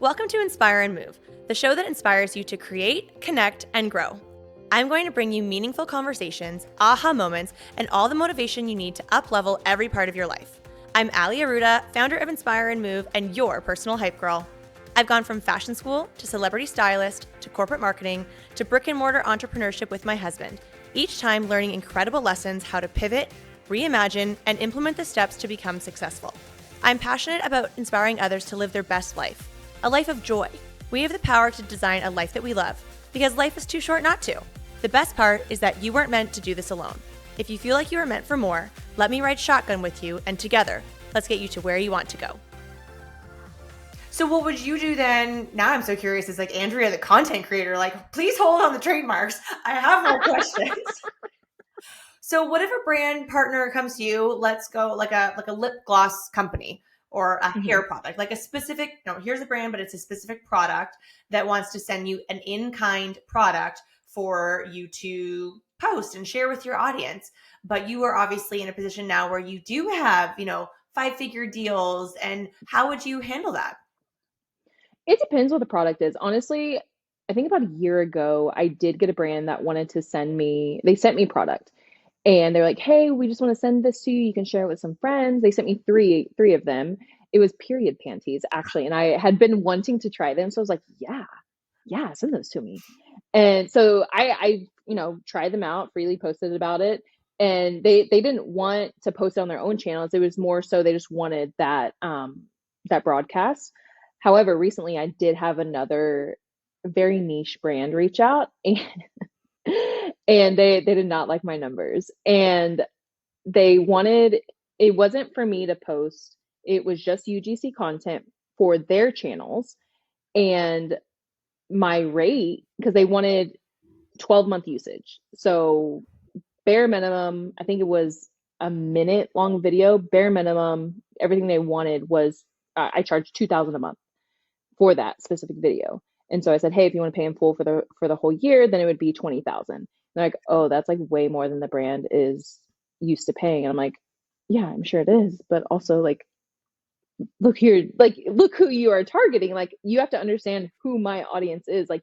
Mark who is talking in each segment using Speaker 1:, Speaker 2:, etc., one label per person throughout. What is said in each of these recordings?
Speaker 1: Welcome to Inspire and Move, the show that inspires you to create, connect, and grow. I'm going to bring you meaningful conversations, aha moments, and all the motivation you need to up-level every part of your life. I'm Ali Aruda, founder of Inspire and Move, and your personal hype girl. I've gone from fashion school to celebrity stylist to corporate marketing to brick-and-mortar entrepreneurship with my husband, each time learning incredible lessons how to pivot, reimagine, and implement the steps to become successful. I'm passionate about inspiring others to live their best life, a life of joy. We have the power to design a life that we love, because life is too short not to. The best part is that you weren't meant to do this alone. If you feel like you are meant for more, let me ride shotgun with you, and together, let's get you to where you want to go. So what would you do then? Now I'm so curious, as like Andrea, the content creator, like, please hold on the trademarks. I have more questions. So what if a brand partner comes to you, let's go like a lip gloss company or a hair product, like a specific, here's a brand, but it's a specific product that wants to send you an in-kind product for you to post and share with your audience. But you are obviously in a position now where you do have, 5-figure deals. And how would you handle that?
Speaker 2: It depends what the product is. Honestly, I think about a year ago, I did get a brand that wanted to they sent me product and they're like, hey, we just want to send this to you. You can share it with some friends. They sent me three of them. It was period panties, actually. And I had been wanting to try them. So I was like, yeah, send those to me. And so I tried them out, freely posted about it. And they didn't want to post it on their own channels. It was more so they just wanted that broadcast. However, recently I did have another very niche brand reach out and they did not like my numbers. And it wasn't for me to post. It was just UGC content for their channels. And my rate, because they wanted 12-month usage. So bare minimum, I think it was a minute long video, bare minimum, everything they wanted was I charged $2,000 a month for that specific video. And so I said, hey, if you want to pay in full for the whole year, then it would be 20,000. They're like, oh, that's like way more than the brand is used to paying. And I'm like, yeah, I'm sure it is, but also like, look here, like, look who you are targeting. Like, you have to understand who my audience is. Like,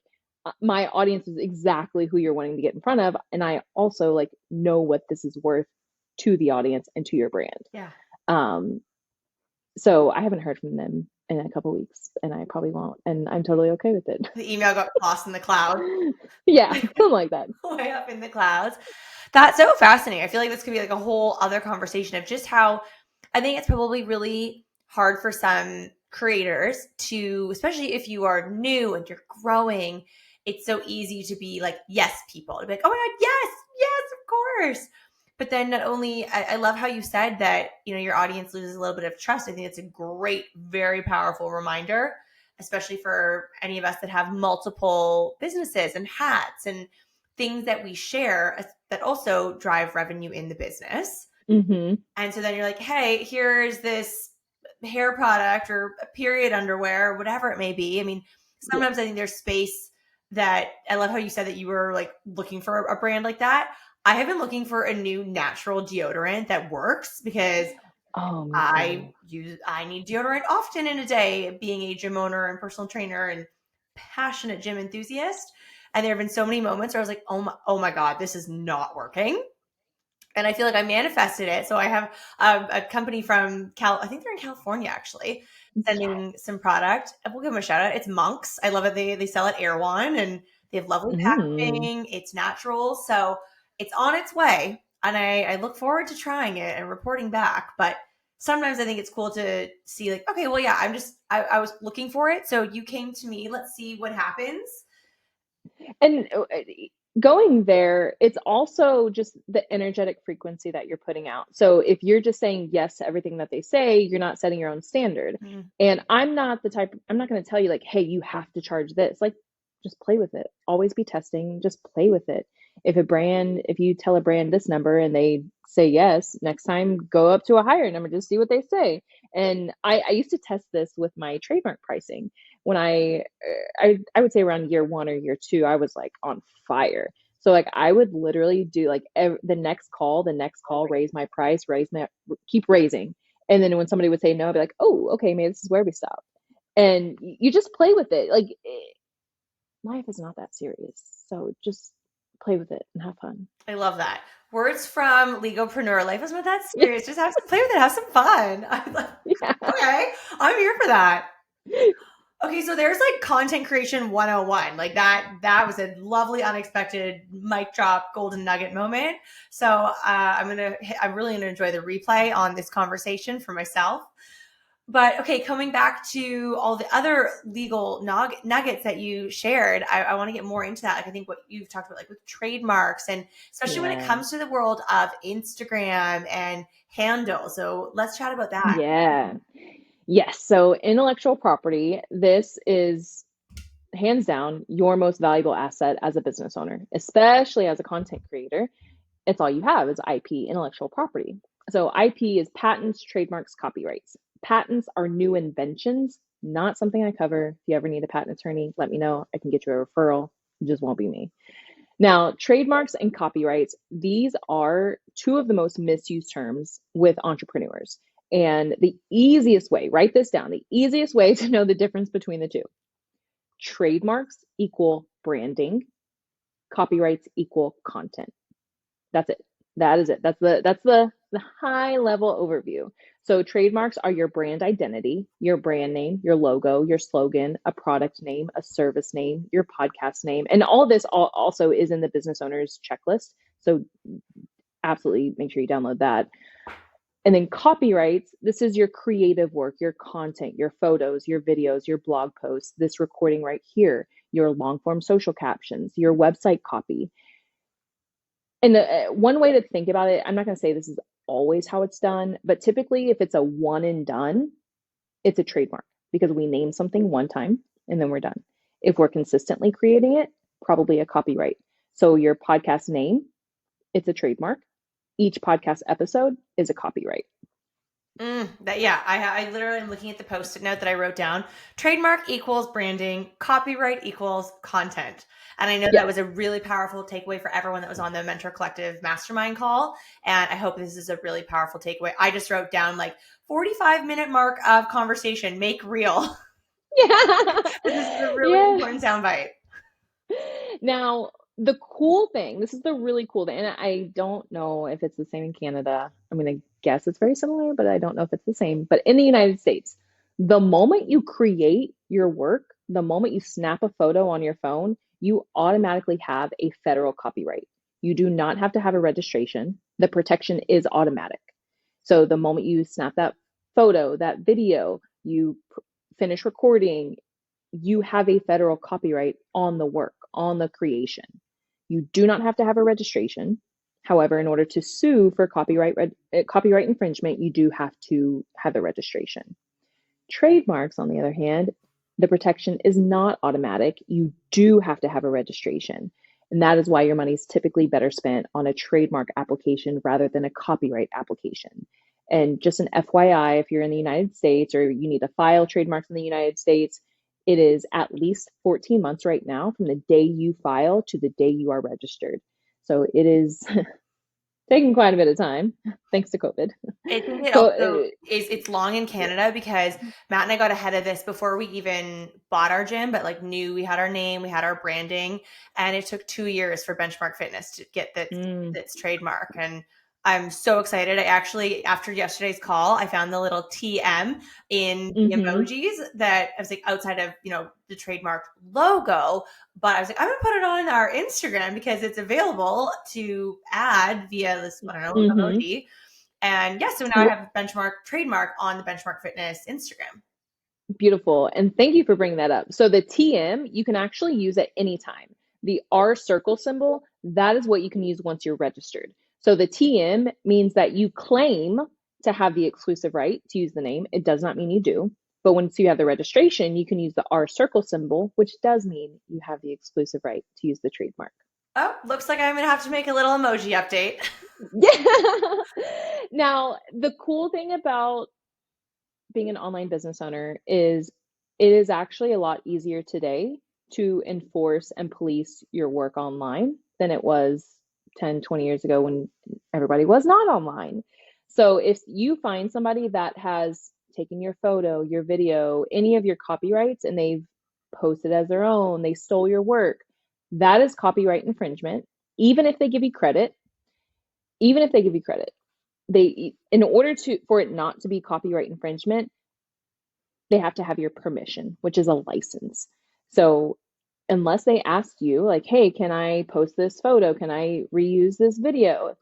Speaker 2: my audience is exactly who you're wanting to get in front of, and I also like know what this is worth to the audience and to your brand.
Speaker 1: Yeah.
Speaker 2: So I haven't heard from them in a couple weeks, and I probably won't, and I'm totally okay with it.
Speaker 1: The email got lost in the cloud.
Speaker 2: Yeah, something like that.
Speaker 1: Way up in the clouds. That's so fascinating. I feel like this could be like a whole other conversation of just how I think it's probably really hard for some creators to, especially if you are new and you're growing, it's so easy to be like, yes, people. To be like, oh my God, yes, of course. But then not only, I love how you said that, your audience loses a little bit of trust. I think it's a great, very powerful reminder, especially for any of us that have multiple businesses and hats and things that we share that also drive revenue in the business.
Speaker 2: Mm-hmm.
Speaker 1: And so then you're like, hey, here's this hair product or a period underwear, or whatever it may be. I mean, sometimes I think there's space that I love how you said that you were like looking for a brand like that. I have been looking for a new natural deodorant that works because I need deodorant often in a day, being a gym owner and personal trainer and passionate gym enthusiast. And there have been so many moments where I was like, oh my God, this is not working. And I feel like I manifested it. So I have a company from I think they're in California, actually, sending some product. We'll give them a shout out. It's Monks. I love it. They sell at Erewhon and they have lovely packaging. It's natural. So it's on its way. And I look forward to trying it and reporting back. But sometimes I think it's cool to see like, okay, well, yeah, I was looking for it. So you came to me. Let's see what happens.
Speaker 2: And going there, it's also just the energetic frequency that you're putting out. So if you're just saying yes to everything that they say, you're not setting your own standard. Mm-hmm. And I'm not going to tell you like, hey, you have to charge this. Like, just play with it. Always be testing. Just play with it. If you tell a brand this number and they say yes, next time go up to a higher number, just see what they say. And I used to test this with my trademark pricing. When I would say around year 1 or year 2, I was like on fire. So like I would literally do like the next call, raise my price, keep raising. And then when somebody would say no, I'd be like, oh, okay, maybe this is where we stop. And you just play with it. Like life is not that serious. So just play with it and have fun.
Speaker 1: I love that. Words from Legalpreneur. Life is not that serious. Just have some play with it. Have some fun. I'm like,
Speaker 2: Yeah.
Speaker 1: okay, I'm here for that. Okay, so there's like content creation 101. Like that was a lovely unexpected mic drop golden nugget moment. So I'm really gonna enjoy the replay on this conversation for myself. But okay, coming back to all the other legal nuggets that you shared, I want to get more into that. Like I think what you've talked about, like with trademarks, and especially when it
Speaker 2: Yeah.
Speaker 1: comes to the world of Instagram and handles. So let's chat about that.
Speaker 2: Yeah. Yes. So intellectual property, this is hands down your most valuable asset as a business owner, especially as a content creator. It's all you have is IP, intellectual property. So IP is patents, trademarks, copyrights. Patents are new inventions, not something I cover. If you ever need a patent attorney, let me know. I can get you a referral. It just won't be me. Now, trademarks and copyrights, these are two of the most misused terms with entrepreneurs. And the easiest way, write this down, the easiest way to know the difference between the two: trademarks equal branding, copyrights equal content. That's it. That is it. That's the high level overview. So trademarks are your brand identity, your brand name, your logo, your slogan, a product name, a service name, your podcast name, and all this also is in the business owner's checklist. So absolutely make sure you download that. And then copyrights, this is your creative work, your content, your photos, your videos, your blog posts, this recording right here, your long form social captions, your website copy. And one way to think about it, I'm not going to say this is always how it's done, but typically if it's a one and done, it's a trademark because we name something one time and then we're done. If we're consistently creating it, probably a copyright. So your podcast name, it's a trademark. Each podcast episode is a copyright.
Speaker 1: Yeah, I literally am looking at the post-it note that I wrote down. Trademark equals branding, copyright equals content. And I know that
Speaker 2: Yes.
Speaker 1: was a really powerful takeaway for everyone that was on the Mentor Collective mastermind call. And I hope this is a really powerful takeaway. I just wrote down like 45-minute mark of conversation, make real.
Speaker 2: Yeah.
Speaker 1: This is a really
Speaker 2: Yeah.
Speaker 1: important soundbite.
Speaker 2: Now, the cool thing, this is the really cool thing, and I don't know if it's the same in Canada. I'm going to guess it's very similar, but I don't know if it's the same. But in the United States, the moment you create your work, the moment you snap a photo on your phone, you automatically have a federal copyright. You do not have to have a registration. The protection is automatic. So the moment you snap that photo, that video, you finish recording, you have a federal copyright on the work, on the creation. You do not have to have a registration. However, in order to sue for copyright infringement, you do have to have a registration. Trademarks, on the other hand, the protection is not automatic. You do have to have a registration. And that is why your money is typically better spent on a trademark application rather than a copyright application. And just an FYI, if you're in the United States or you need to file trademarks in the United States, it is at least 14 months right now from the day you file to the day you are registered. So it is taking quite a bit of time, thanks to COVID.
Speaker 1: I think it
Speaker 2: So,
Speaker 1: also is it's long in Canada because Matt and I got ahead of this before we even bought our gym, but like knew we had our name, we had our branding, and it took 2 years for Benchmark Fitness to get that's trademark. And I'm so excited. I actually, after yesterday's call, I found the little TM in the
Speaker 2: mm-hmm,
Speaker 1: emojis that I was like outside of, the trademark logo, but I was like, I'm gonna put it on our Instagram because it's available to add via this, I don't know,
Speaker 2: mm-hmm.
Speaker 1: emoji. And yeah, so now I have Benchmark trademark on the Benchmark Fitness Instagram.
Speaker 2: Beautiful. And thank you for bringing that up. So the TM, you can actually use at any time. The R circle symbol, that is what you can use once you're registered. So the TM means that you claim to have the exclusive right to use the name. It does not mean you do. But once you have the registration, you can use the R circle symbol, which does mean you have the exclusive right to use the trademark.
Speaker 1: Oh, looks like I'm gonna have to make a little emoji update.
Speaker 2: Yeah. Now, the cool thing about being an online business owner is it is actually a lot easier today to enforce and police your work online than it was 10, 20 years ago when everybody was not online. So if you find somebody that has taken your photo, your video, any of your copyrights, and they've posted as their own, they stole your work, that is copyright infringement. Even if they give you credit, even if they give you credit, they, in order to, for it not to be copyright infringement, they have to have your permission, which is a license. So unless they ask you, like, hey, can I post this photo? Can I reuse this video?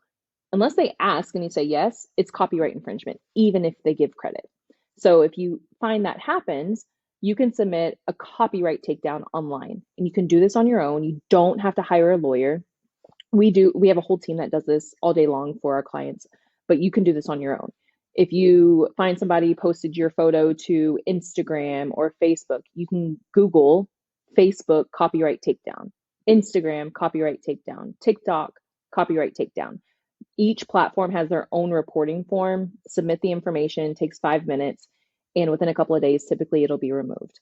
Speaker 2: Unless they ask and you say yes, it's copyright infringement, even if they give credit. So if you find that happens, you can submit a copyright takedown online, and you can do this on your own. You don't have to hire a lawyer. We have a whole team that does this all day long for our clients, but you can do this on your own. If you find somebody posted your photo to Instagram or Facebook, you can Google Facebook copyright takedown, Instagram copyright takedown, TikTok copyright takedown. Each platform has their own reporting form. Submit the information, takes 5 minutes, and within a couple of days, typically it'll be removed.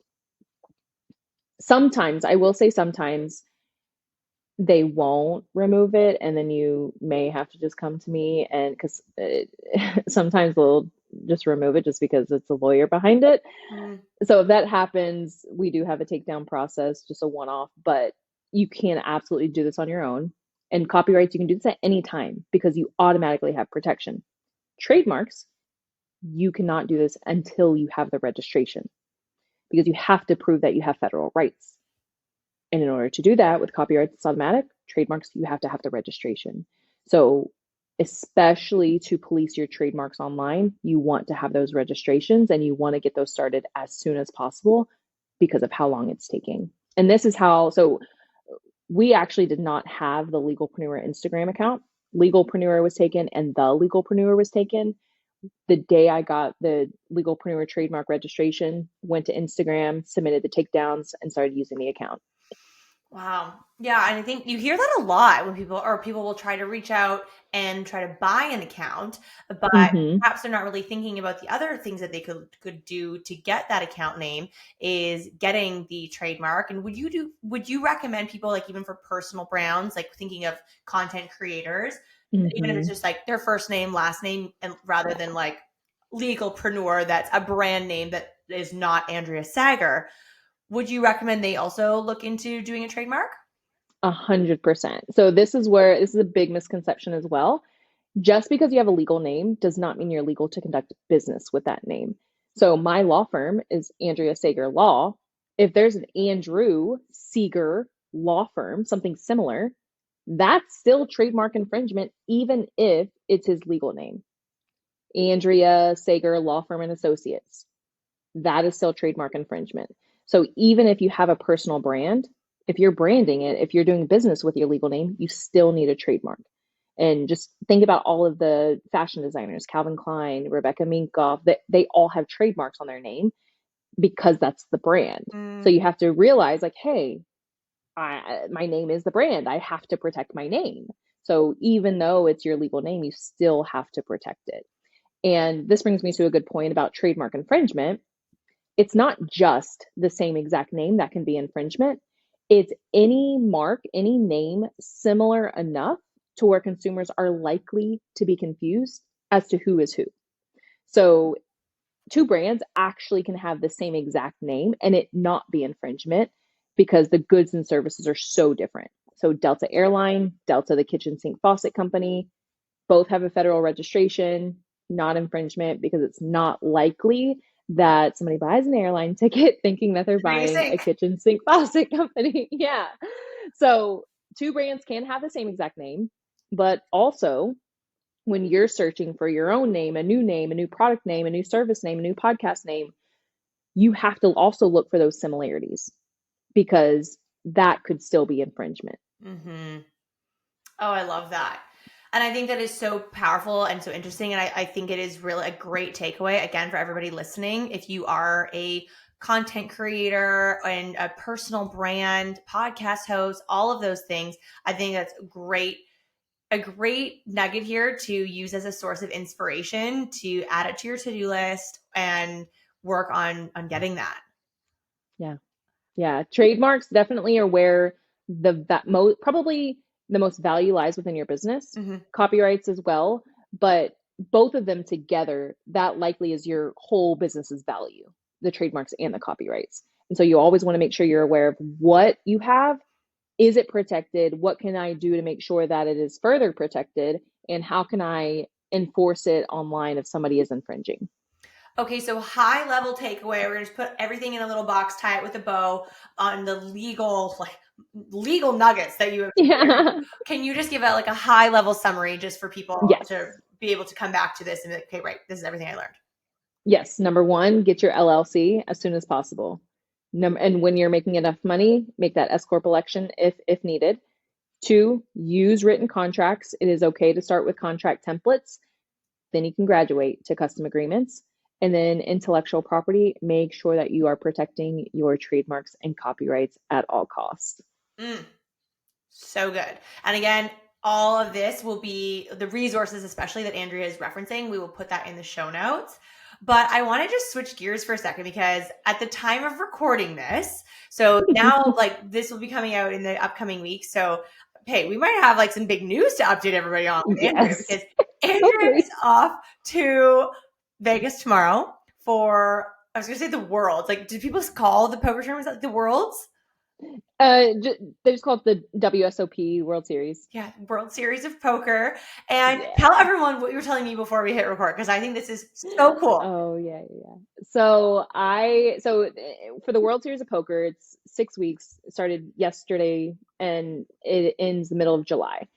Speaker 2: Sometimes, I will say sometimes, they won't remove it, and then you may have to just come to me, and because sometimes they'll just remove it just because it's a lawyer behind it.
Speaker 1: Mm.
Speaker 2: So if that happens, we do have a takedown process, just a one-off, but you can absolutely do this on your own. And copyrights, you can do this at any time because you automatically have protection. Trademarks, you cannot do this until you have the registration because you have to prove that you have federal rights. And in order to do that with copyrights, it's automatic. Trademarks, you have to have the registration. So, especially to police your trademarks online, you want to have those registrations and you want to get those started as soon as possible because of how long it's taking. And this is how, so we actually did not have the Legalpreneur Instagram account. Legalpreneur was taken and the Legalpreneur was taken. The day I got the Legalpreneur trademark registration, went to Instagram, submitted the takedowns, and started using the account.
Speaker 1: Wow. Yeah, and I think you hear that a lot when people will try to reach out and try to buy an account, but
Speaker 2: Mm-hmm.
Speaker 1: perhaps they're not really thinking about the other things that they could do to get that account name is getting the trademark. And would you recommend people, like, even for personal brands, like thinking of content creators, even if it's
Speaker 2: Mm-hmm.
Speaker 1: just like their first name, last name, and rather than like Legalpreneur, that's a brand name that is not Andrea Sager, would you recommend they also look into doing a trademark?
Speaker 2: 100%. So this is a big misconception as well. Just because you have a legal name does not mean you're legal to conduct business with that name. So my law firm is Andrea Sager Law. If there's an Andrew Sager law firm, something similar, that's still trademark infringement, even if it's his legal name. Andrea Sager Law Firm and Associates. That is still trademark infringement. So even if you have a personal brand, if you're branding it, if you're doing business with your legal name, you still need a trademark. And just think about all of the fashion designers, Calvin Klein, Rebecca Minkoff, they all have trademarks on their name because that's the brand. So
Speaker 1: Mm.
Speaker 2: you have to realize, like, hey, my name is the brand. I have to protect my name. So even though it's your legal name, you still have to protect it. And this brings me to a good point about trademark infringement. It's not just the same exact name that can be infringement. It's any mark, any name similar enough to where consumers are likely to be confused as to who is who. So two brands actually can have the same exact name and it not be infringement because the goods and services are so different. So Delta Airline, Delta, the kitchen sink faucet company, both have a federal registration, not infringement because it's not likely that somebody buys an airline ticket thinking that they're
Speaker 1: Bring a
Speaker 2: buying a
Speaker 1: sink.
Speaker 2: kitchen sink faucet company. Yeah. So two brands can have the same exact name, but also when you're searching for your own name, a new product name, a new service name, a new podcast name, you have to also look for those similarities because that could still be infringement.
Speaker 1: Mm-hmm. Oh, I love that. And I think that is so powerful and so interesting. And I think it is really a great takeaway, again, for everybody listening. If you are a content creator and a personal brand, podcast host, all of those things, I think that's great. A great nugget here to use as a source of inspiration to add it to your to-do list and work on getting that.
Speaker 2: Yeah. Yeah, trademarks definitely are where probably the most value lies within your business.
Speaker 1: Mm-hmm.
Speaker 2: Copyrights as well, but both of them together, that likely is your whole business's value, the trademarks and the copyrights. And so you always want to make sure you're aware of what you have. Is it protected? What can I do to make sure that it is further protected? And how can I enforce it online if somebody is infringing?
Speaker 1: Okay, so high level takeaway. We're gonna just put everything in a little box, tie it with a bow on the legal nuggets that you have shared.
Speaker 2: Yeah.
Speaker 1: Can you just give a like a high level summary just for people
Speaker 2: Yes.
Speaker 1: to be able to come back to this and be like, okay, right, this is everything I learned.
Speaker 2: Yes. Number one, get your LLC as soon as possible. And when you're making enough money, make that S corp election if needed. Two, use written contracts. It is okay to start with contract templates. Then you can graduate to custom agreements. And then intellectual property, make sure that you are protecting your trademarks and copyrights at all costs.
Speaker 1: So good. And again, all of this will be the resources, especially that Andrea is referencing. We will put that in the show notes. But I want to just switch gears for a second because at the time of recording this, so now like this will be coming out in the upcoming weeks. So, hey, we might have like some big news to update everybody on with Andrea
Speaker 2: Yes.
Speaker 1: because Andrea is off to Vegas tomorrow for, I was going to say the Worlds. Like, do people call the poker tournaments like the Worlds?
Speaker 2: They just call it the WSOP World Series.
Speaker 1: Yeah, World Series of Poker. And
Speaker 2: Yeah.
Speaker 1: tell everyone what you were telling me before we hit record because I think this is so cool.
Speaker 2: Oh yeah, yeah. So for the World Series of Poker, it's 6 weeks. It started yesterday and it ends the middle of July.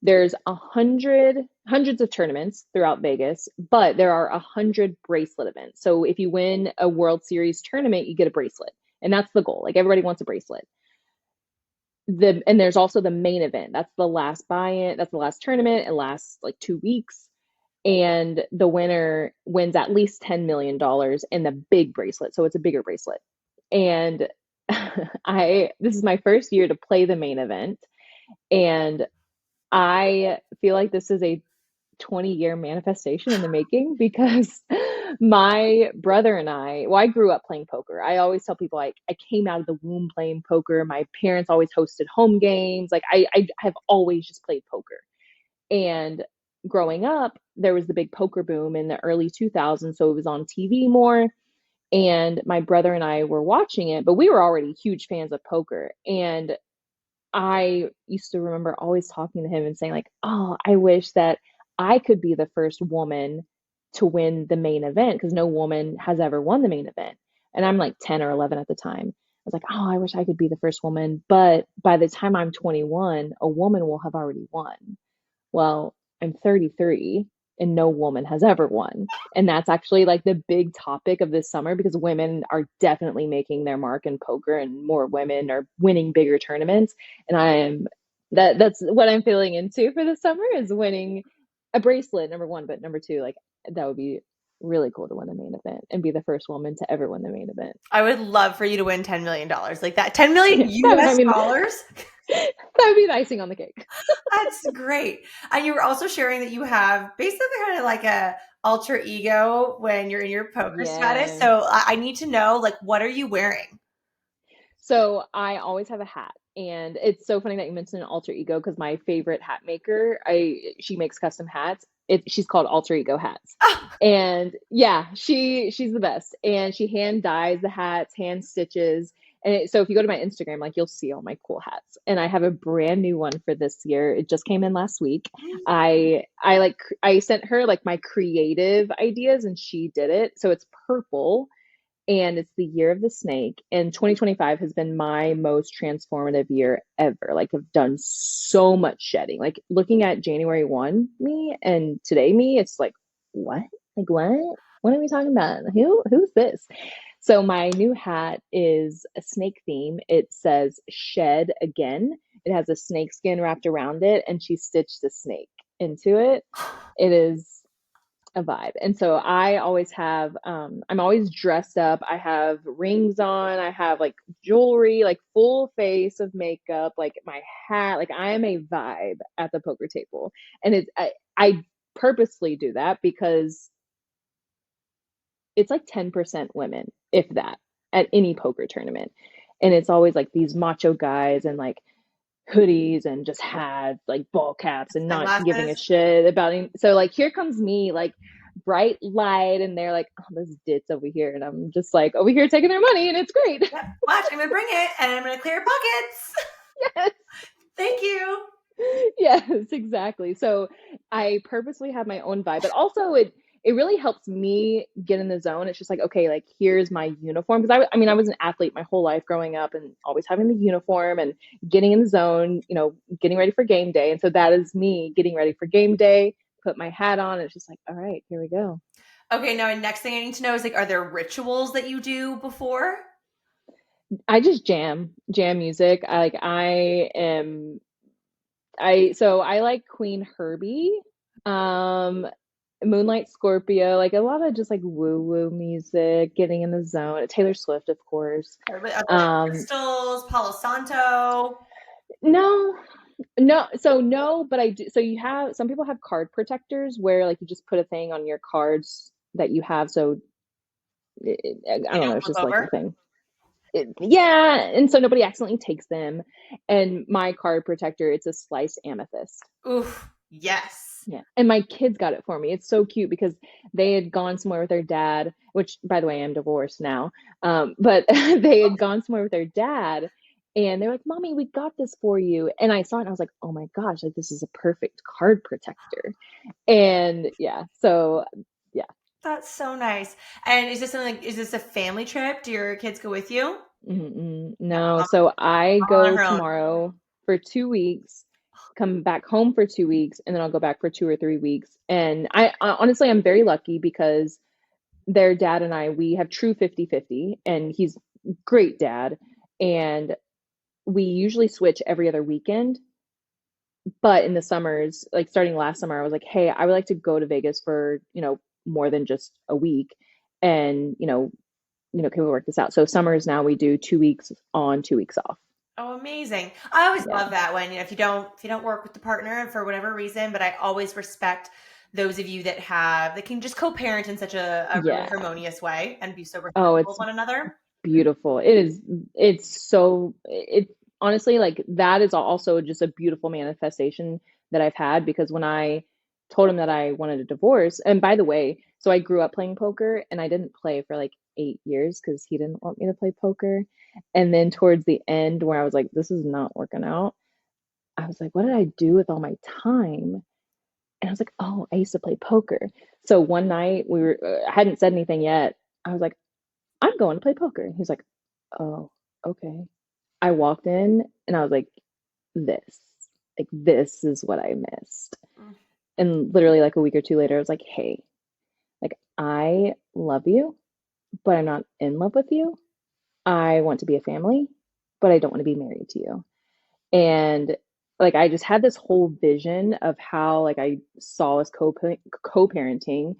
Speaker 2: There's hundreds of tournaments throughout Vegas, but there are 100 bracelet events. So if you win a World Series tournament, you get a bracelet, and that's the goal. Like everybody wants a bracelet. And there's also the main event. That's the last buy-in. That's the last tournament. It lasts like 2 weeks, and the winner wins at least $10 million in the big bracelet. So it's a bigger bracelet. And this is my first year to play the main event, and I feel like this is a 20-year manifestation in the making because my brother and well, I grew up playing poker. I always tell people I came out of the womb playing poker. My parents always hosted home games. Like I have always just played poker. And growing up, there was the big poker boom in the early 2000s. So it was on TV more. And my brother and I were watching it, but we were already huge fans of poker. And I used to remember always talking to him and saying like, "Oh, I wish that I could be the first woman to win the main event because no woman has ever won the main event." And I'm like 10 or 11 at the time. I was like, "Oh, I wish I could be the first woman, but by the time I'm 21, a woman will have already won." Well, I'm 33 and no woman has ever won. And that's actually like the big topic of this summer because women are definitely making their mark in poker and more women are winning bigger tournaments. And that's what I'm feeling into for the summer is winning a bracelet, number one, but number two, like that would be really cool to win the main event and be the first woman to ever win the main event.
Speaker 1: I would love for you to win $10 million. Like that, 10 million
Speaker 2: I
Speaker 1: US
Speaker 2: mean,
Speaker 1: dollars.
Speaker 2: that would be the icing on the cake.
Speaker 1: That's great. And you were also sharing that you have basically kind of like a alter ego when you're in your poker status.
Speaker 2: Yeah.
Speaker 1: So I need to know, like, what are you wearing?
Speaker 2: So I always have a hat. And it's so funny that you mentioned an alter ego because my favorite hat maker, she makes custom hats. She's called Alter Ego Hats. And yeah, she's the best. And she hand dyes the hats, hand stitches. And so if you go to my Instagram, like you'll see all my cool hats. And I have a brand new one for this year. It just came in last week. I sent her like my creative ideas and she did it. So it's purple and it's the year of the snake. And 2025 has been my most transformative year ever. Like I've done so much shedding. Like looking at January 1 me and today me, it's like, what? Like what? What are we talking about? Who's this? So my new hat is a snake theme. It says shed again. It has a snake skin wrapped around it and she stitched a snake into it. It is a vibe. And so I always have I'm always dressed up. I have rings on, I have like jewelry, like full face of makeup, like my hat, like I am a vibe at the poker table. And I purposely do that because it's like 10% women, if that, at any poker tournament. And it's always like these macho guys and like hoodies and just had like ball caps and not giving a
Speaker 1: Sunglasses.
Speaker 2: shit about it. So like here comes me like bright light and they're like, oh, this ditz over here. And I'm just like over here taking their money and it's great.
Speaker 1: Yep. Watch, I'm gonna bring it and I'm gonna clear your pockets.
Speaker 2: Yes.
Speaker 1: Thank you.
Speaker 2: Yes, exactly. So I purposely have my own vibe, but also it really helps me get in the zone. It's just like, okay, like here's my uniform. Because I mean, I was an athlete my whole life growing up and always having the uniform and getting in the zone, you know, getting ready for game day. And so that is me getting ready for game day, put my hat on. And it's just like, all right, here we go.
Speaker 1: Okay, now next thing I need to know is like, are there rituals that you do before?
Speaker 2: I just jam music. I am so I like Queen Herbie. Um Moonlight Scorpio, like a lot of just like woo woo music, getting in the zone. Taylor Swift, of course.
Speaker 1: Are there like
Speaker 2: Um,
Speaker 1: crystals, Palo Santo?
Speaker 2: no, no, so no, but I do. So you have some people have card protectors where like you just put a thing on your cards that you have. So I
Speaker 1: They
Speaker 2: don't know,
Speaker 1: don't
Speaker 2: it's
Speaker 1: flip
Speaker 2: just like a
Speaker 1: over?
Speaker 2: thing. Yeah, and so nobody accidentally takes them. And my card protector, it's a sliced amethyst.
Speaker 1: Oof, yes.
Speaker 2: Yeah. And my kids got it for me. It's so cute because they had gone somewhere with their dad, which by the way, I'm divorced now. But they had gone somewhere with their dad and they're like, Mommy, we got this for you. And I saw it and I was like, oh my gosh, like this is a perfect card protector. And yeah, so yeah.
Speaker 1: That's so nice. And is this something like, is this a family trip? Do your kids go with you? Yeah,
Speaker 2: No, so I
Speaker 1: mom on
Speaker 2: go
Speaker 1: her own.
Speaker 2: tomorrow for 2 weeks, come back home for 2 weeks, and then I'll go back for 2 or 3 weeks. And honestly, I'm very lucky because their dad and I, we have true 50-50, and he's great dad. And we usually switch every other weekend. But in the summers, like starting last summer, I was like, hey, I would like to go to Vegas for, more than just a week. And, can we work this out? So summers now we do 2 weeks on, 2 weeks off.
Speaker 1: Oh, amazing. I always
Speaker 2: Yeah.
Speaker 1: love that when, if you don't work with the partner for whatever reason, but I always respect those of you that can just co-parent in such a really
Speaker 2: Yeah.
Speaker 1: harmonious way and be so
Speaker 2: Oh,
Speaker 1: respectful of
Speaker 2: it's
Speaker 1: one another.
Speaker 2: beautiful. It's so, it honestly, like that is also just a beautiful manifestation that I've had because when I told him that I wanted a divorce, and by the way, so I grew up playing poker and I didn't play for like 8 years because he didn't want me to play poker. And then towards the end, where I was like, this is not working out, I was like, what did I do with all my time? And I was like, oh, I used to play poker. So one night I hadn't said anything yet. I was like, I'm going to play poker. He's like, oh, okay. I walked in and I was like, this, this is what I missed.
Speaker 1: Mm.
Speaker 2: And literally like a week or two later, I was like, hey, like I love you, but I'm not in love with you. I want to be a family, but I don't want to be married to you. And like I just had this whole vision of how like I saw us co-parenting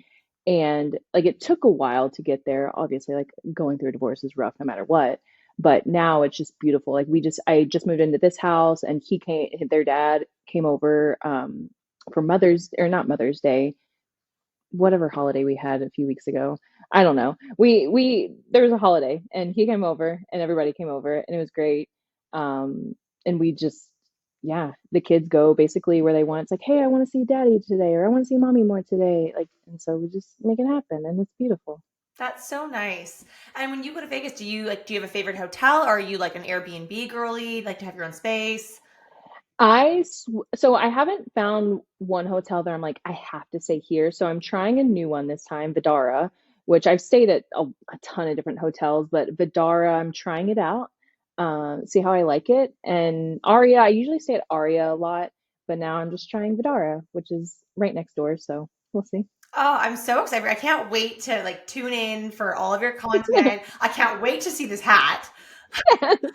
Speaker 2: and like it took a while to get there. Obviously, like going through a divorce is rough no matter what. But now it's just beautiful. Like I just moved into this house and their dad came over for not Mother's Day, whatever holiday we had a few weeks ago. I don't know. We there was a holiday and he came over and everybody came over and it was great. And we just yeah, the kids go basically where they want. It's like, hey, I want to see daddy today or I want to see mommy more today. Like and so we just make it happen and it's beautiful.
Speaker 1: That's so nice. And when you go to Vegas, do you have a favorite hotel or are you like an Airbnb girly, like to have your own space?
Speaker 2: So I haven't found one hotel that I'm like, I have to stay here. So I'm trying a new one this time, Vidara, which I've stayed at a ton of different hotels, but Vidara, I'm trying it out, see how I like it. And Aria, I usually stay at Aria a lot, but now I'm just trying Vidara, which is right next door. So we'll see.
Speaker 1: Oh, I'm so excited. I can't wait to like tune in for all of your content. I can't wait to see this hat.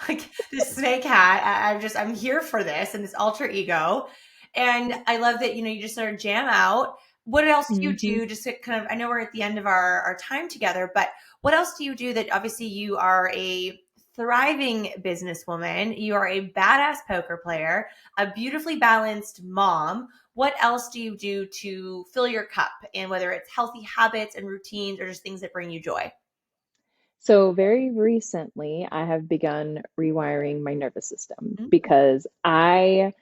Speaker 1: Like this snake hat. I'm here for this and this alter ego. And I love that, you just sort of jam out. What else do you
Speaker 2: Hmm.
Speaker 1: do? Just to kind of, I know we're at the end of our time together, but what else do you do that obviously you are a thriving businesswoman, you are a badass poker player, a beautifully balanced mom. What else do you do to fill your cup? And whether it's healthy habits and routines or just things that bring you joy?
Speaker 2: So very recently, I have begun rewiring my nervous system
Speaker 1: Mm.
Speaker 2: because I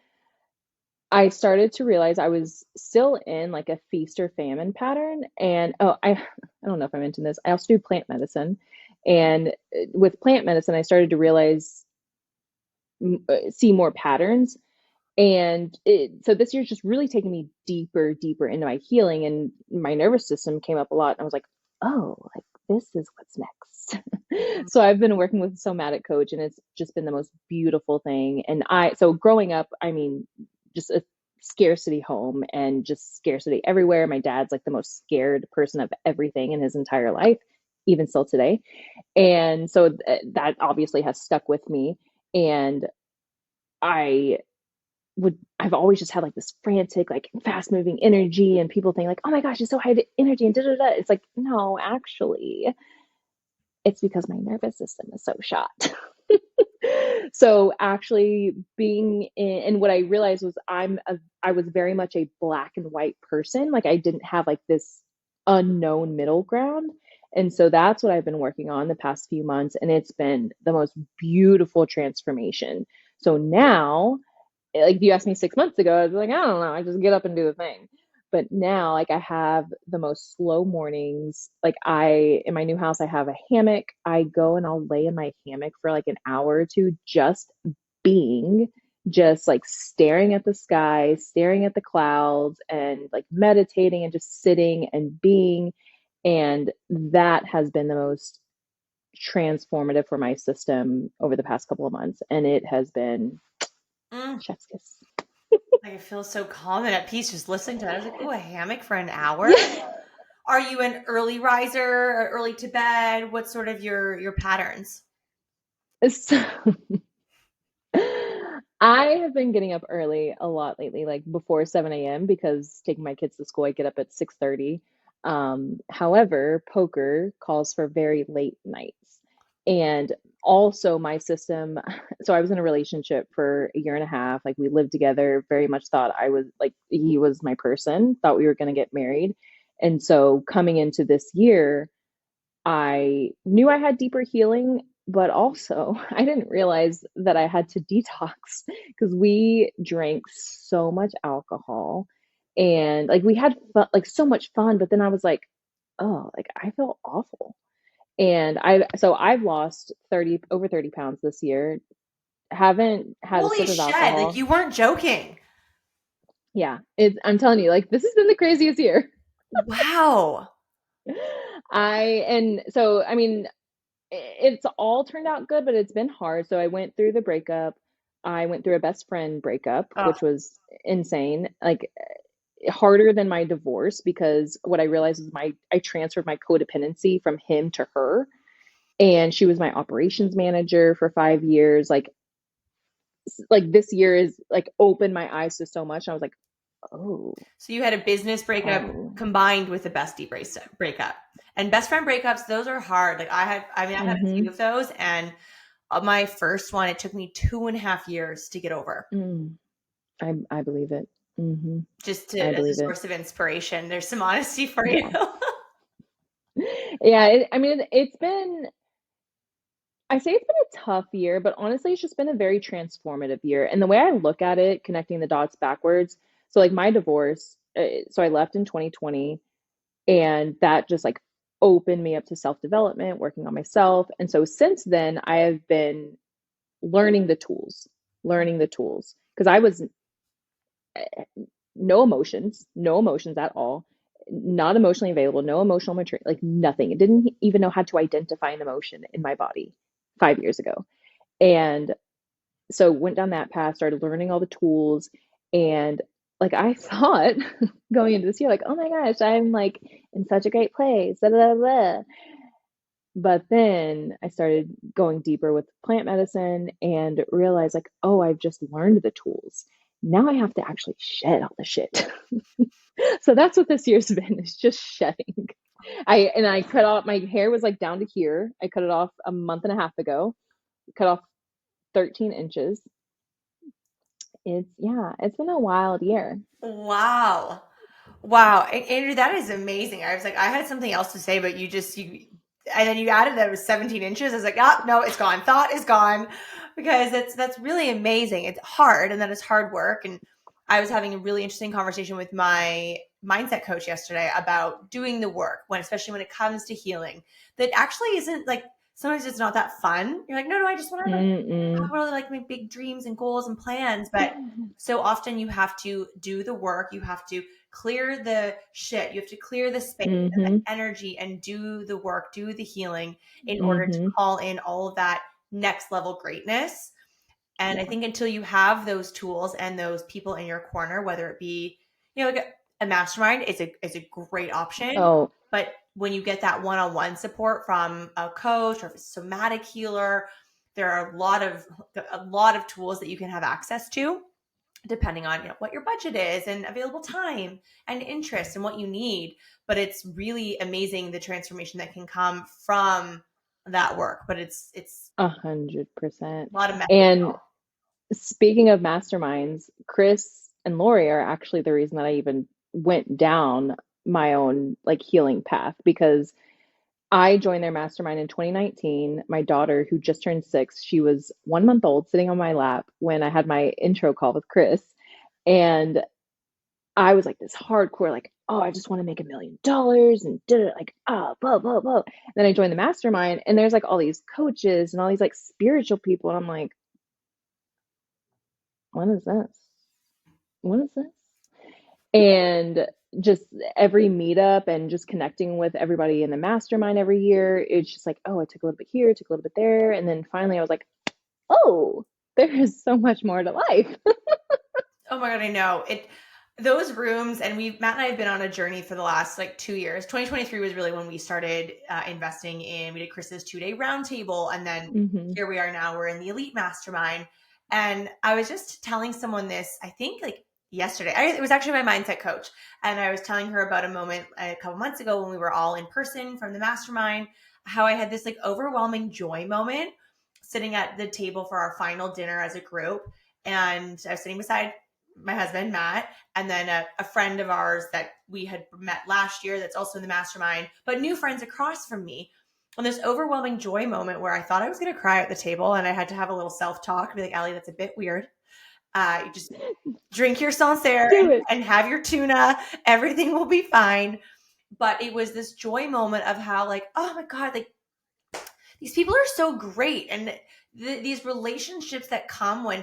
Speaker 2: started to realize I was still in like a feast or famine pattern. And I don't know if I mentioned this. I also do plant medicine. And with plant medicine, I started to realize, see more patterns. So this year's just really taken me deeper, deeper into my healing, and my nervous system came up a lot. And I was like, oh, like this is what's next. So I've been working with a somatic coach, and it's just been the most beautiful thing. So growing up, I mean, just a scarcity home and just scarcity everywhere. My dad's like the most scared person of everything in his entire life, even still today. And so that obviously has stuck with me. And I I've always just had like this frantic, like fast moving energy, and people think like, oh my gosh, it's so high energy and da da da. It's like, no, actually, it's because my nervous system is so shot. So actually being in, and what I realized was I was very much a black and white person. Like I didn't have like this unknown middle ground. And so that's what I've been working on the past few months. And it's been the most beautiful transformation. So now, like if you asked me 6 months ago, I'd be like, I don't know, I just get up and do the thing. But now, like I have the most slow mornings. Like in my new house, I have a hammock. I go and I'll lay in my hammock for like an hour or two, just being, just like staring at the sky, staring at the clouds, and like meditating and just sitting and being. And that has been the most transformative for my system over the past couple of months. And it has been
Speaker 1: Mm.
Speaker 2: chef's kiss.
Speaker 1: Like I feel so calm and at peace just listening to that. I was like, "Ooh, a hammock for an hour."
Speaker 2: Yeah.
Speaker 1: Are you an early riser or early to bed? What's sort of your patterns?
Speaker 2: So, I have been getting up early a lot lately, like before 7 a.m. because taking my kids to school, I get up at 6:30. However, poker calls for very late nights. And also my system, so I was in a relationship for a year and a half. Like we lived together, very much thought I was like he was my person, thought we were going to get married. And so coming into this year, I knew I had deeper healing, but also I didn't realize that I had to detox because we drank so much alcohol and like we had fun, like so much fun, but then I was like, oh, like I feel awful. And I've lost 30 over 30 pounds this year. Haven't had a
Speaker 1: Holy
Speaker 2: sip of
Speaker 1: shit, like
Speaker 2: alcohol.
Speaker 1: you weren't joking.
Speaker 2: Yeah, I'm telling you, like this has been the craziest year.
Speaker 1: Wow.
Speaker 2: I mean, it's all turned out good, but it's been hard. So I went through the breakup. I went through a best friend breakup,
Speaker 1: Oh,
Speaker 2: which was insane. Like harder than my divorce because what I realized is I transferred my codependency from him to her. And she was my operations manager for 5 years. Like this year is like opened my eyes to so much. And I was like, oh,
Speaker 1: so you had a business breakup
Speaker 2: oh.
Speaker 1: combined with a bestie breakup. And best friend breakups, those are hard. Like I've had a few
Speaker 2: Mm-hmm.
Speaker 1: of those, and my first one, it took me 2.5 years to get over.
Speaker 2: Mm. I believe it. Mm-hmm.
Speaker 1: Just to
Speaker 2: I
Speaker 1: as a
Speaker 2: believe it.
Speaker 1: source of inspiration. There's some honesty for you.
Speaker 2: Yeah. Yeah. I mean, it's been I say it's been a tough year, but honestly, it's just been a very transformative year. And the way I look at it, connecting the dots backwards, so like my divorce, so I left in 2020, and that just like opened me up to self-development, working on myself. And so since then, I have been learning the tools, learning the tools, because I was no emotions at all, not emotionally available, no emotional maturity, like nothing. It didn't even know how to identify an emotion in my body 5 years ago. And so went down that path, started learning all the tools, and like I thought going into this year, like, oh my gosh, I'm like in such a great place. Blah, blah, blah. But then I started going deeper with plant medicine and realized like, oh, I've just learned the tools. Now I have to actually shed all the shit. So that's what this year's been, is just shedding. I cut off my hair was like down to here. I cut it off a month and a half ago. Cut off 13 inches. It's been a wild year.
Speaker 1: Wow. Wow. Andrew, that is amazing. I was like, I had something else to say, but you and then you added that it was 17 inches. I was like, oh, no, it's gone. Thought is gone, because that's really amazing. It's hard, and that is hard work. And I was having a really interesting conversation with my mindset coach yesterday about doing the work, when, especially when it comes to healing, that actually isn't like, sometimes it's not that fun. You're like, no, I just want to like
Speaker 2: Mm-mm.
Speaker 1: have really like my big dreams and goals and plans. But so often you have to do the work. You have to clear the shit. You have to clear the space and
Speaker 2: Mm-hmm.
Speaker 1: the energy and do the work, do the healing in order to
Speaker 2: Mm-hmm.
Speaker 1: call in all of that next level greatness. And I
Speaker 2: Yeah.
Speaker 1: think until you have those tools and those people in your corner, whether it be, like a mastermind is a great option.
Speaker 2: Oh,
Speaker 1: But when you get that one-on-one support from a coach or a somatic healer, there are a lot of tools that you can have access to, depending on what your budget is and available time and interest and what you need. But it's really amazing the transformation that can come from that work. But it's
Speaker 2: 100%.
Speaker 1: a lot of
Speaker 2: And speaking of masterminds, Chris and Lori are actually the reason that I even went down my own like healing path, because I joined their mastermind in 2019. My daughter, who just turned 6, she was 1 month old, sitting on my lap when I had my intro call with Chris. And I was like this hardcore, like, oh, I just want to make $1 million and did it, like, blah, blah, blah. Then I joined the mastermind, and there's like all these coaches and all these like spiritual people. And I'm like, what is this? What is this? And just every meetup and just connecting with everybody in the mastermind every year, it's just like, oh, I took a little bit here, took a little bit there. And then finally I was like, oh, there is so much more to life.
Speaker 1: Oh my God, I know it. Those rooms, and Matt and I have been on a journey for the last like 2 years. 2023 was really when we started investing in. We did Chris's 2-day roundtable, and then
Speaker 2: Hmm.
Speaker 1: here we are now. We're in the Elite Mastermind, and I was just telling someone this. I think like yesterday. It was actually my mindset coach, and I was telling her about a moment a couple months ago when we were all in person from the mastermind. How I had this like overwhelming joy moment sitting at the table for our final dinner as a group, and I was sitting beside my husband Matt, and then a friend of ours that we had met last year that's also in the mastermind, but new friends across from me. On this overwhelming joy moment where I thought I was going to cry at the table, and I had to have a little self-talk, be like, Allie, that's a bit weird. You just drink your Sancerre
Speaker 2: Do it.
Speaker 1: and have your tuna. Everything will be fine. But it was this joy moment of how, like, oh my God, like these people are so great. And these relationships that come when,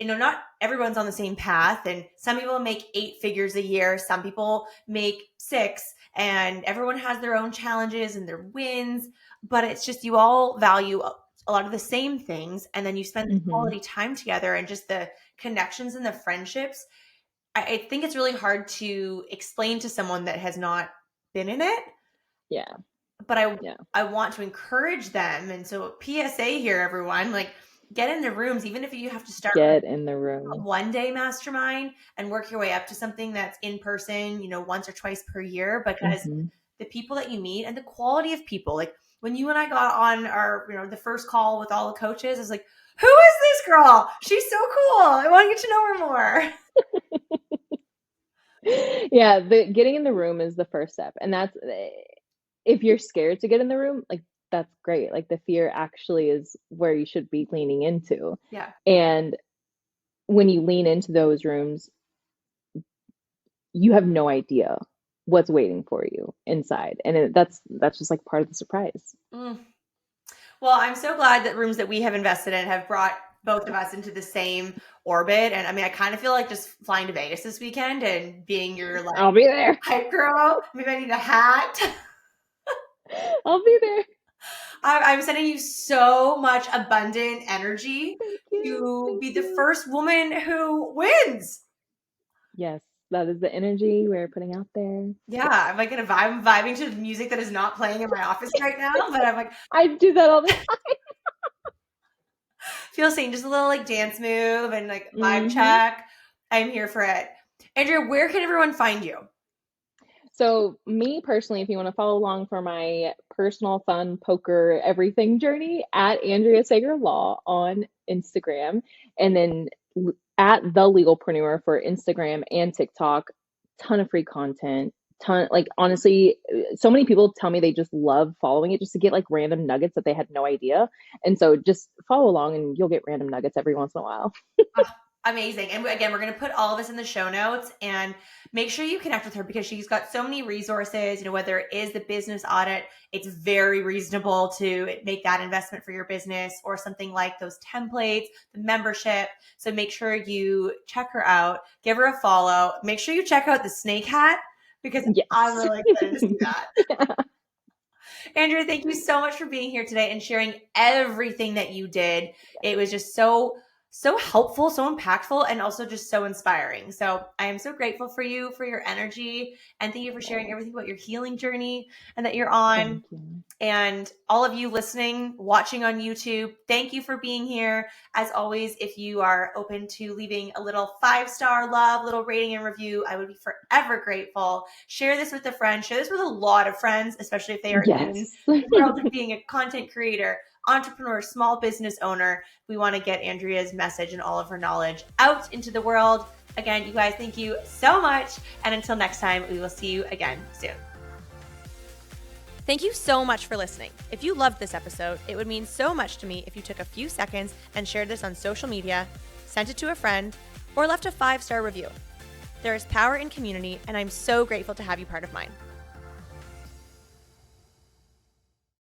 Speaker 1: not everyone's on the same path. And some people make 8 figures a year, some people make 6, and everyone has their own challenges and their wins. But it's just, you all value a lot of the same things. And then you spend
Speaker 2: Hmm.
Speaker 1: quality time together, and just the connections and the friendships. I think it's really hard to explain to someone that has not been in it,
Speaker 2: Yeah.
Speaker 1: but
Speaker 2: Yeah.
Speaker 1: I want to encourage them. And so PSA here, everyone, like, get in the rooms, even if you have to start with
Speaker 2: Get in the
Speaker 1: a
Speaker 2: room.
Speaker 1: 1-day mastermind and work your way up to something that's in person, once or twice per year, because
Speaker 2: Hmm.
Speaker 1: the people that you meet and the quality of people, like when you and I got on our, the first call with all the coaches, I was like, who is this girl? She's so cool. I want to get to know her more.
Speaker 2: Yeah, the getting in the room is the first step. And that's if you're scared to get in the room, like that's great. Like the fear actually is where you should be leaning into.
Speaker 1: Yeah.
Speaker 2: And when you lean into those rooms, you have no idea what's waiting for you inside. And that's just like part of the surprise.
Speaker 1: Mm. Well, I'm so glad that rooms that we have invested in have brought both of us into the same orbit. And I mean, I kind of feel like just flying to Vegas this weekend and being your like
Speaker 2: I'll be there.
Speaker 1: hype girl. Maybe I need a hat.
Speaker 2: I'll be there.
Speaker 1: I'm sending you so much abundant energy
Speaker 2: Thank you.
Speaker 1: to
Speaker 2: Thank
Speaker 1: be the
Speaker 2: you.
Speaker 1: first woman who wins.
Speaker 2: Yes, that is the energy we're putting out there.
Speaker 1: Yeah,
Speaker 2: Yes.
Speaker 1: I'm like I'm vibing to music that is not playing in my office right now, but I'm like,
Speaker 2: I do that all the time.
Speaker 1: feel seen, just a little like dance move and like vibe
Speaker 2: Hmm.
Speaker 1: check. I'm here for it. Andrea, where can everyone find you?
Speaker 2: So, me personally, if you want to follow along for my personal fun poker everything journey, at Andrea Sager Law on Instagram, and then at The Legalpreneur for Instagram and TikTok. Ton of free content, like honestly, so many people tell me they just love following it just to get like random nuggets that they had no idea. And so just follow along and you'll get random nuggets every once in a while.
Speaker 1: Oh, amazing. And again, we're going to put all this in the show notes, and make sure you connect with her because she's got so many resources. Whether it is the business audit, it's very reasonable to make that investment for your business, or something like those templates, the membership. So make sure you check her out, give her a follow. Make sure you check out the snake hat because I'm
Speaker 2: Yes.
Speaker 1: really excited to see that. Andrea, thank you so much for being here today and sharing everything that you did. It was just so helpful, so impactful, and also just so inspiring. So I am so grateful for you, for your energy, and thank you for sharing everything about your healing journey and that you're on.
Speaker 2: Thank you.
Speaker 1: And all of you listening, watching on YouTube, thank you for being here. As always, if you are open to leaving a little 5-star love, little rating and review, I would be forever grateful. Share this with a friend. Share this with a lot of friends, especially if they are in
Speaker 2: Yes.
Speaker 1: the world of being a content creator, entrepreneur, small business owner. We want to get Andrea's message and all of her knowledge out into the world. Again, you guys, thank you so much. And until next time, we will see you again soon. Thank you so much for listening. If you loved this episode, it would mean so much to me if you took a few seconds and shared this on social media, sent it to a friend, or left a 5-star review. There is power in community, and I'm so grateful to have you part of mine.